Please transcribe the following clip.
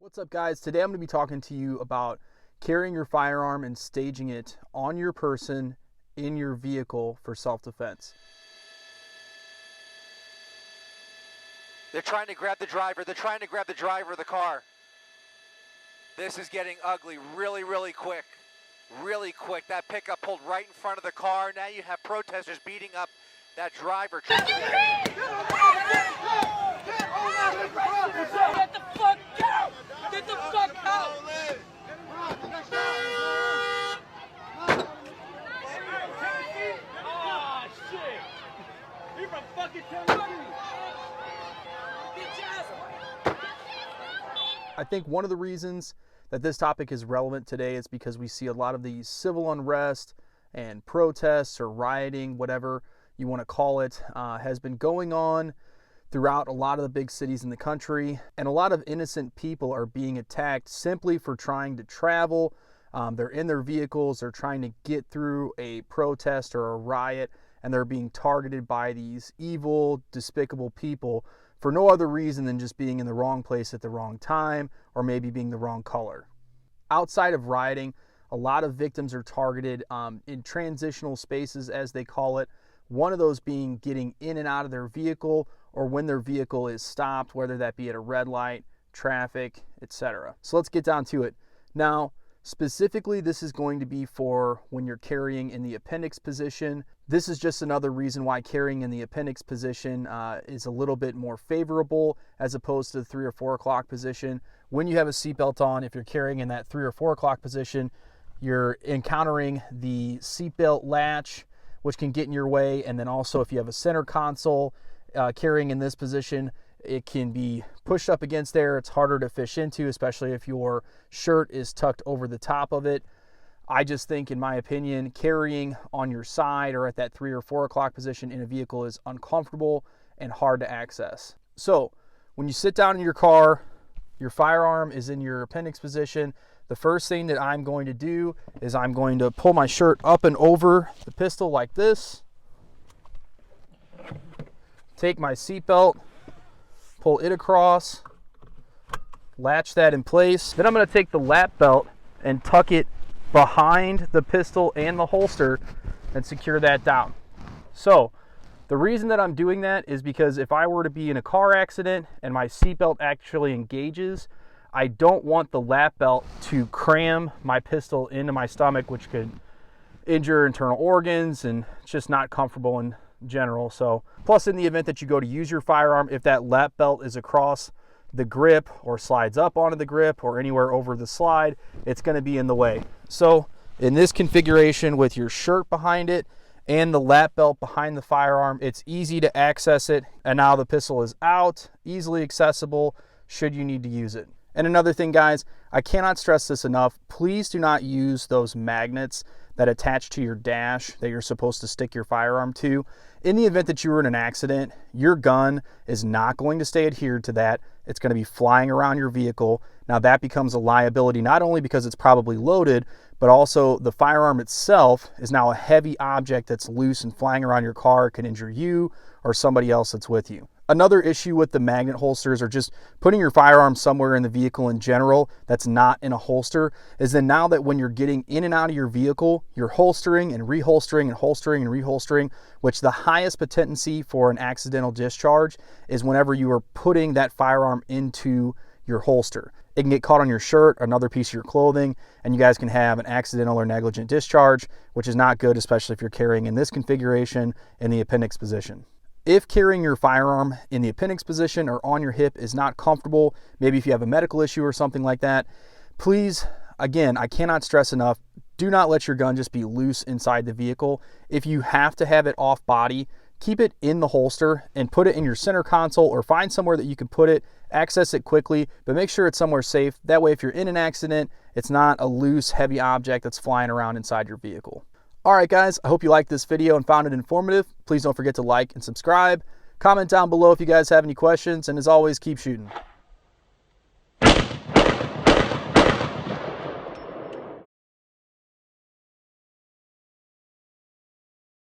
What's up, guys? Today I'm going to be talking to you about carrying your firearm and staging it on your person in your vehicle for self-defense. They're trying to grab the driver. They're trying to grab the driver of the car. This is getting ugly really quick. Really quick. That pickup pulled right in front of the car. Now you have protesters beating up that driver. Get the fuck out! Get the fuck out! Oh shit! He from fucking Tennessee! I think one of the reasons that this topic is relevant today is because we see a lot of these civil unrest and protests or rioting, whatever you want to call it, has been going on throughout a lot of the big cities in the country, and a lot of innocent people are being attacked simply for trying to travel. They're in their vehicles, they're trying to get through a protest or a riot, and they're being targeted by these evil, despicable people for no other reason than just being in the wrong place at the wrong time, or maybe being the wrong color. Outside of rioting, a lot of victims are targeted in transitional spaces, as they call it. One of those being getting in and out of their vehicle, or when their vehicle is stopped, whether that be at a red light, traffic, etc. So let's get down to it. Now, specifically, this is going to be for when you're carrying in the appendix position. This is just another reason why carrying in the appendix position is a little bit more favorable as opposed to the 3 or 4 o'clock position. When you have a seatbelt on, if you're carrying in that 3 or 4 o'clock position, you're encountering the seatbelt latch, which can get in your way. And then also, if you have a center console carrying in this position, it can be pushed up against there. It's harder to fish into, especially if your shirt is tucked over the top of it. I just think, in my opinion, carrying on your side or at that 3 or 4 o'clock position in a vehicle is uncomfortable and hard to access. So when you sit down in your car, your firearm is in your appendix position. The first thing that I'm going to do is I'm going to pull my shirt up and over the pistol like this. Take my seatbelt, pull it across, latch that in place. Then I'm going to take the lap belt and tuck it behind the pistol and the holster and secure that down. So the reason that I'm doing that is because if I were to be in a car accident and my seatbelt actually engages, I don't want the lap belt to cram my pistol into my stomach, which could injure internal organs, and it's just not comfortable in general. So plus, in the event that you go to use your firearm, if that lap belt is across the grip or slides up onto the grip or anywhere over the slide, it's going to be in the way. So in this configuration, with your shirt behind it and the lap belt behind the firearm, it's easy to access it, and now the pistol is out, easily accessible should you need to use it. And another thing, guys, I cannot stress this enough, please do not use those magnets that attach to your dash that you're supposed to stick your firearm to. In the event that you were in an accident, your gun is not going to stay adhered to that. It's going to be flying around your vehicle. Now that becomes a liability, not only because it's probably loaded, but also the firearm itself is now a heavy object that's loose and flying around your car. It can injure you or somebody else that's with you. Another issue with the magnet holsters, or just putting your firearm somewhere in the vehicle in general that's not in a holster, is that now that when you're getting in and out of your vehicle, you're holstering and reholstering and holstering and reholstering, which the highest potency for an accidental discharge is whenever you are putting that firearm into your holster. It can get caught on your shirt, another piece of your clothing, and you guys can have an accidental or negligent discharge, which is not good, especially if you're carrying in this configuration in the appendix position. If carrying your firearm in the appendix position or on your hip is not comfortable, maybe if you have a medical issue or something like that, please, again, I cannot stress enough, do not let your gun just be loose inside the vehicle. If you have to have it off body, keep it in the holster and put it in your center console, or find somewhere that you can put it, access it quickly, but make sure it's somewhere safe. That way, if you're in an accident, it's not a loose, heavy object that's flying around inside your vehicle. All right, guys, I hope you liked this video and found it informative. Please don't forget to like and subscribe. Comment down below if you guys have any questions, and as always, keep shooting.